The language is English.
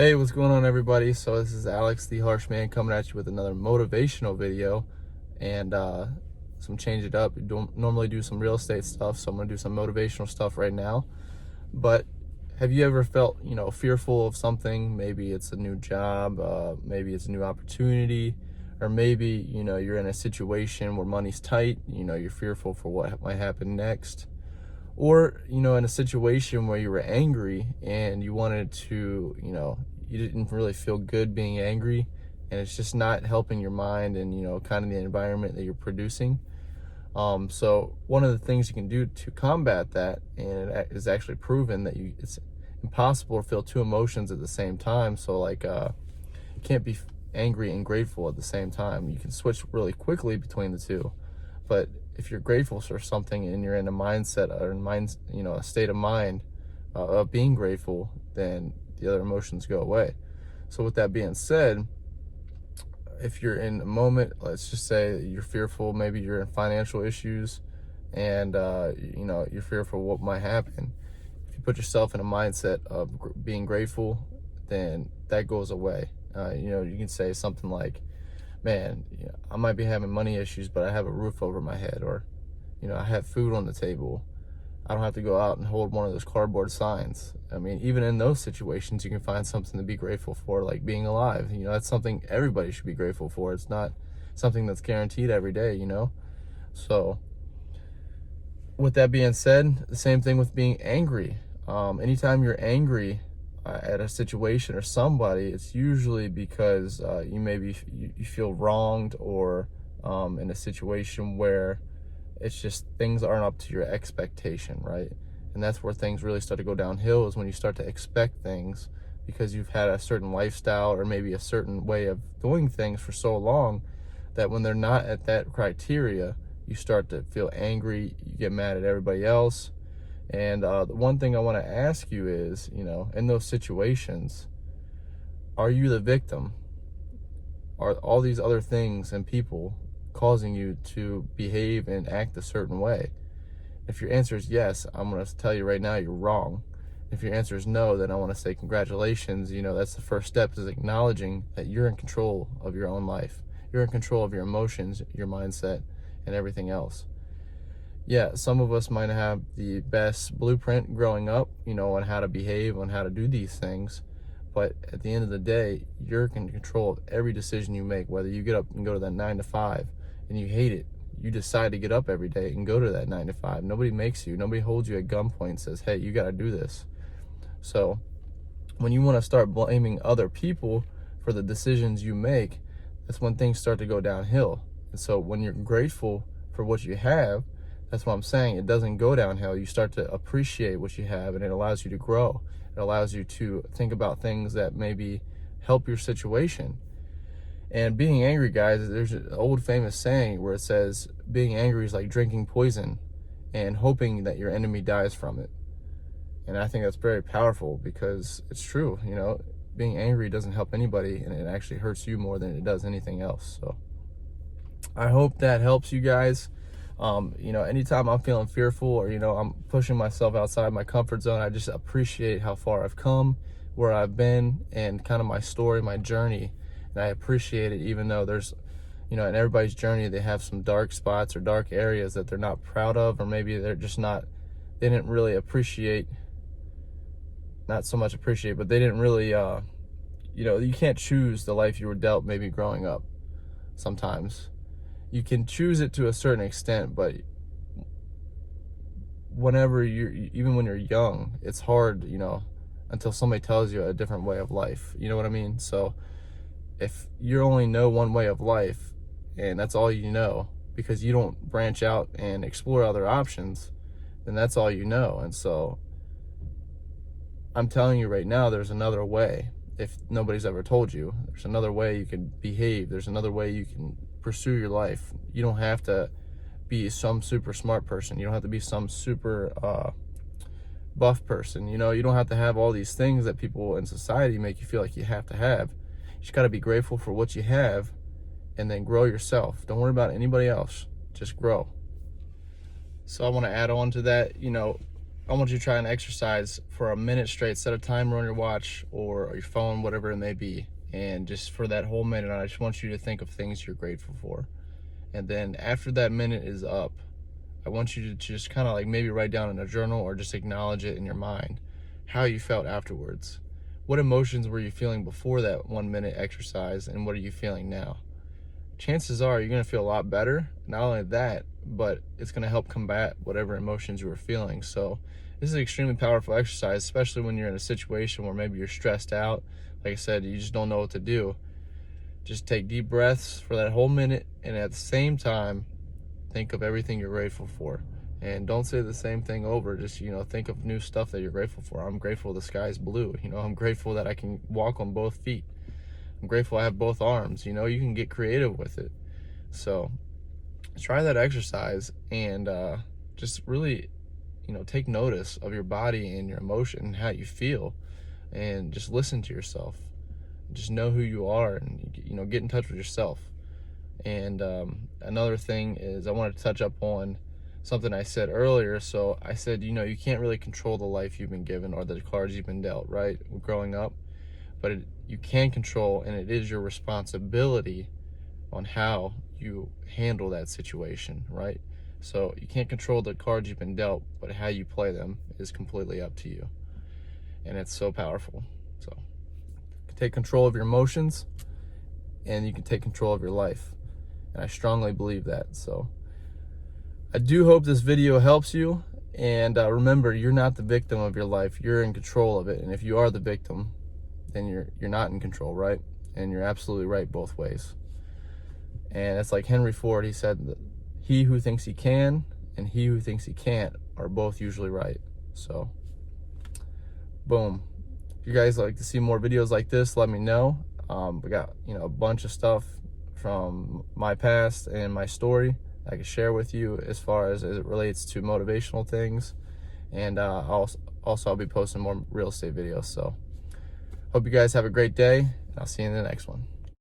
Hey, what's going on, everybody? So this is Alex the Harshman coming at you with another motivational video, and some change it up. We don't normally do some real estate stuff, so I'm gonna do some motivational stuff right now. But have you ever felt, fearful of something? Maybe it's a new job, maybe it's a new opportunity, or maybe, you're in a situation where money's tight, you're fearful for what might happen next. Or, in a situation where you were angry and you wanted to, you didn't really feel good being angry, and it's just not helping your mind and, kind of the environment that you're producing. So one of the things you can do to combat that, and it is actually proven that it's impossible to feel two emotions at the same time. So like, you can't be angry and grateful at the same time. You can switch really quickly between the two. But if you're grateful for something and you're in a mindset or a state of mind of being grateful, then the other emotions go away. So with that being said, if you're in a moment, let's just say you're fearful, maybe you're in financial issues, and you're fearful what might happen. If you put yourself in a mindset of being grateful, then that goes away. You can say something like, man, I might be having money issues, but I have a roof over my head, or, I have food on the table. I don't have to go out and hold one of those cardboard signs. I mean, even in those situations, you can find something to be grateful for, like being alive. That's something everybody should be grateful for. It's not something that's guaranteed every day, So with that being said, the same thing with being angry. Anytime you're angry at a situation or somebody, it's usually because you feel wronged, or in a situation where it's just things aren't up to your expectation, right? And that's where things really start to go downhill, is when you start to expect things because you've had a certain lifestyle or maybe a certain way of doing things for so long that when they're not at that criteria, you start to feel angry, you get mad at everybody else. And the one thing I want to ask you is, in those situations, are you the victim? Are all these other things and people causing you to behave and act a certain way? If your answer is yes, I'm going to tell you right now you're wrong. If your answer is no, then I want to say congratulations. That's the first step, is acknowledging that you're in control of your own life. You're in control of your emotions, your mindset, and everything else. Yeah, some of us might have the best blueprint growing up, on how to behave, on how to do these things. But at the end of the day, you're in control of every decision you make, whether you get up and go to that 9 to 5 and you hate it. You decide to get up every day and go to that 9 to 5. Nobody makes you. Nobody holds you at gunpoint and says, hey, you got to do this. So when you want to start blaming other people for the decisions you make, that's when things start to go downhill. And so when you're grateful for what you have, that's what I'm saying. It doesn't go downhill. You start to appreciate what you have, and it allows you to grow. It allows you to think about things that maybe help your situation. And being angry, guys, there's an old famous saying where it says being angry is like drinking poison and hoping that your enemy dies from it. And I think that's very powerful, because it's true. Being angry doesn't help anybody, and it actually hurts you more than it does anything else. So I hope that helps you guys. Anytime I'm feeling fearful, or, I'm pushing myself outside my comfort zone, I just appreciate how far I've come, where I've been, and kind of my story, my journey. And I appreciate it, even though there's, in everybody's journey, they have some dark spots or dark areas that they're not proud of, or maybe they're just not, they didn't really appreciate, not so much appreciate, but they didn't really, you can't choose the life you were dealt maybe growing up sometimes. You can choose it to a certain extent, but even when you're young, it's hard, until somebody tells you a different way of life. You know what I mean? So if you only know one way of life, and that's all you know, because you don't branch out and explore other options, then that's all you know. And so I'm telling you right now, there's another way. If nobody's ever told you, there's another way you can behave. There's another way you can pursue your life. You don't have to be some super smart person. You don't have to be some super buff person. You don't have to have all these things that people in society make you feel like you have to have. You just got to be grateful for what you have, and then grow yourself. Don't worry about anybody else. Just grow. So I want to add on to that, I want you to try and exercise for a minute straight. Set a timer on your watch or your phone, whatever it may be. And just for that whole minute, I just want you to think of things you're grateful for. And then after that minute is up, I want you to just kind of like maybe write down in a journal or just acknowledge it in your mind how you felt afterwards. What emotions were you feeling before that 1 minute exercise, and what are you feeling now? Chances are you're going to feel a lot better. Not only that, but it's going to help combat whatever emotions you were feeling. So this is an extremely powerful exercise, especially when you're in a situation where maybe you're stressed out. Like I said, you just don't know what to do. Just take deep breaths for that whole minute, and at the same time, think of everything you're grateful for. And don't say the same thing over. Just, think of new stuff that you're grateful for. I'm grateful the sky's blue. I'm grateful that I can walk on both feet. I'm grateful I have both arms. You can get creative with it. So try that exercise and just really, take notice of your body and your emotion and how you feel, and just listen to yourself. Just know who you are, and, get in touch with yourself. And another thing is I wanted to touch up on something I said earlier. So I said, you can't really control the life you've been given or the cards you've been dealt, right, growing up. But you can control, and it is your responsibility on how you handle that situation, right? So you can't control the cards you've been dealt, but how you play them is completely up to you. And it's so powerful. So you can take control of your emotions, and you can take control of your life. And I strongly believe that. So I do hope this video helps you. And remember, you're not the victim of your life. You're in control of it. And if you are the victim, then you're not in control, right? And you're absolutely right both ways. And it's like Henry Ford, he said that he who thinks he can and he who thinks he can't are both usually right. So, boom. If you guys like to see more videos like this, let me know. We got, a bunch of stuff from my past and my story I can share with you as far as it relates to motivational things. And I'll be posting more real estate videos. So hope you guys have a great day, and I'll see you in the next one.